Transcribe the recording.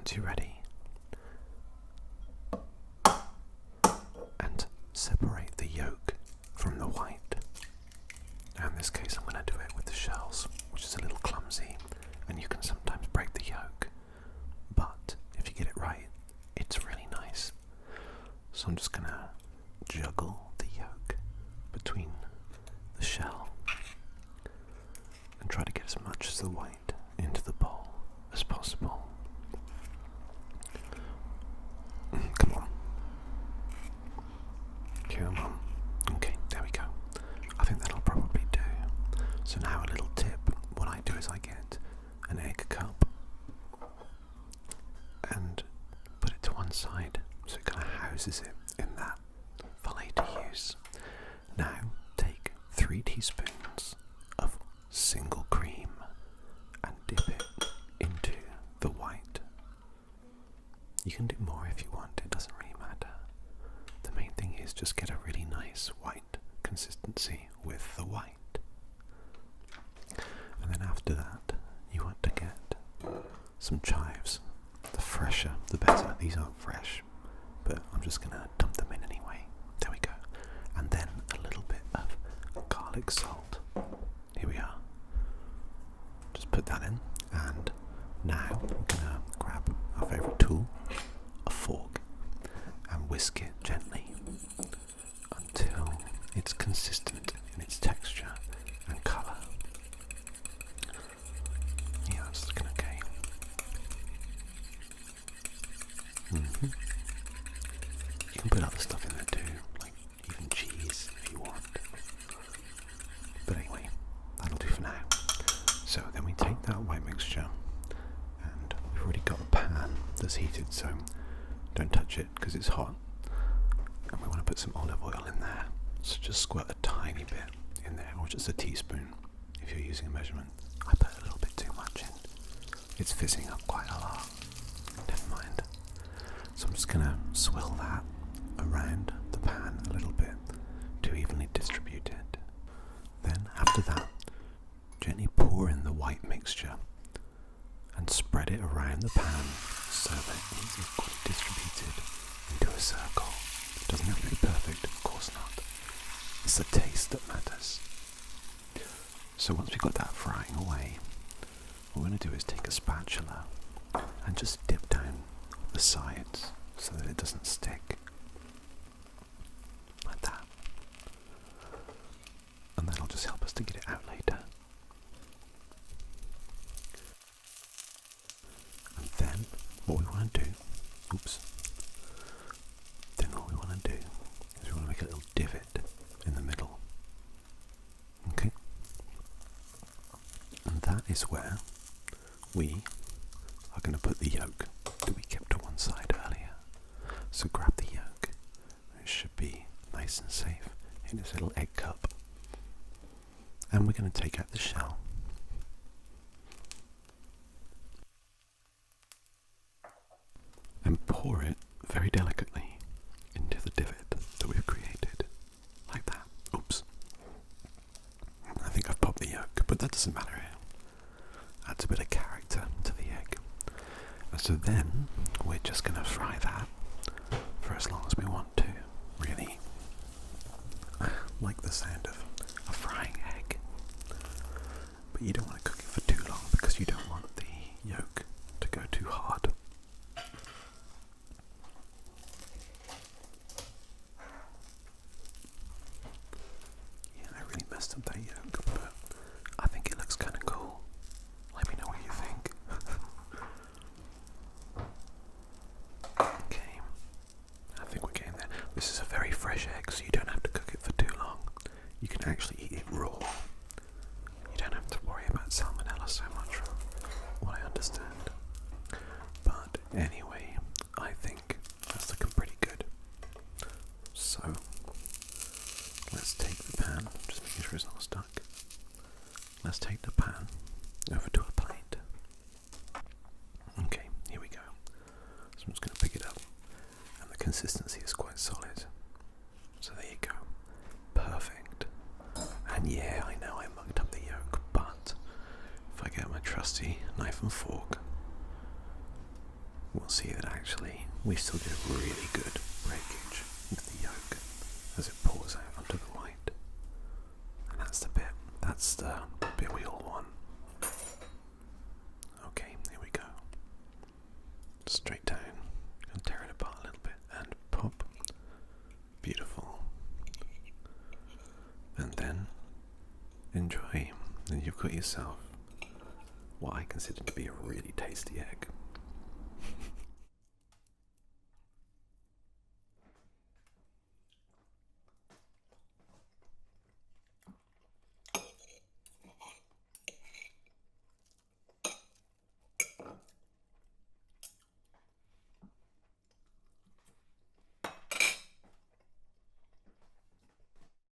once you're ready, and separate the yolk from the white. Now in this case I'm going to do it with the shells, which is a little clumsy, and you can sometimes break the yolk, but if you get it right, it's really nice. So I'm just going to juggle the yolk between the shell and try to get as much as the white into the bowl as possible. Come on. Come on. Okay, there we go. I think that'll probably do. So now a little tip. What I do is I get an egg cup and put it to one side so it kind of houses it in that for later use. Now take 3 teaspoons of single cream and dip it into the white. You can do more if you want, it doesn't really matter. The main thing is just get a really nice white consistency with the white. And then after that, you want to get some chives. The fresher, the better. These aren't fresh, but I'm just going to dump them in anyway. There we go. And then a little bit of garlic salt. Here we are. Just put that in, and now we're going to grab our favourite tool, a fork, and whisk it gently until it's consistent in its texture and colour. Yeah, that's looking okay. You can put other stuff in there too, like even cheese if you want. But anyway, that'll do for now. So then we take that white mixture, and we've already got a pan that's heated, so don't touch it because it's hot. And we want to put some olive oil in there. So just squirt a tiny bit in there, or just a teaspoon if you're using a measurement. I put a little bit too much in. It's fizzing up quite a lot. Never mind. So I'm just going to swirl that around the pan a little bit to evenly distribute it. Then after that, gently pour in the white mixture and spread it around the pan so that it's equally distributed into a circle. It doesn't have to be perfect, of course not. It's the taste that matters. So once we've got that frying away, what we're going to do is take a spatula and just dip down the sides so that it doesn't stick. Like that. And that'll just help us to get it out later. And then what we want to do, then what we want to do is we want to make a little divot in the middle. Okay? And that is where we are going to put the yolk that we kept to one side earlier. So grab the yolk. It should be nice and safe in this little egg cup. And we're going to take out the shell. And pour it very delicately into the divot that we've created. Like that. Oops. I think I've popped the yolk, but that doesn't matter here. Adds a bit of character to the egg. And so then we're just going to fry that for as long as we want to. Really like the sound of a frying egg. But you don't want to cook it for too long because you don't want the yolk to go too hard. Yeah, I really messed up that yolk, but I think it looks kind of cool. Let me know what you think. Okay, I think we're getting there. This is a very fresh egg, so you don't have to cook it for too long. You can actually eat it raw. You don't have to worry about salmonella so much, from what I understand. But anyway, I think that's looking pretty good. So, let's take the pan, just making sure it's not stuck. Let's take the pan over to a plate. Okay, here we go. So I'm just going to pick it up, and the consistency is quite solid. So there you go. Perfect. And yeah, I know I mucked up the yolk, but if I get my trusty knife and fork, we'll you'll see that actually we still get really good breakage with the yolk as it pours out onto the white. And that's the bit we all want. Okay, here we go. Straight down and tear it apart a little bit and pop. Beautiful. And then enjoy. And you've got yourself what I consider to be a really tasty egg.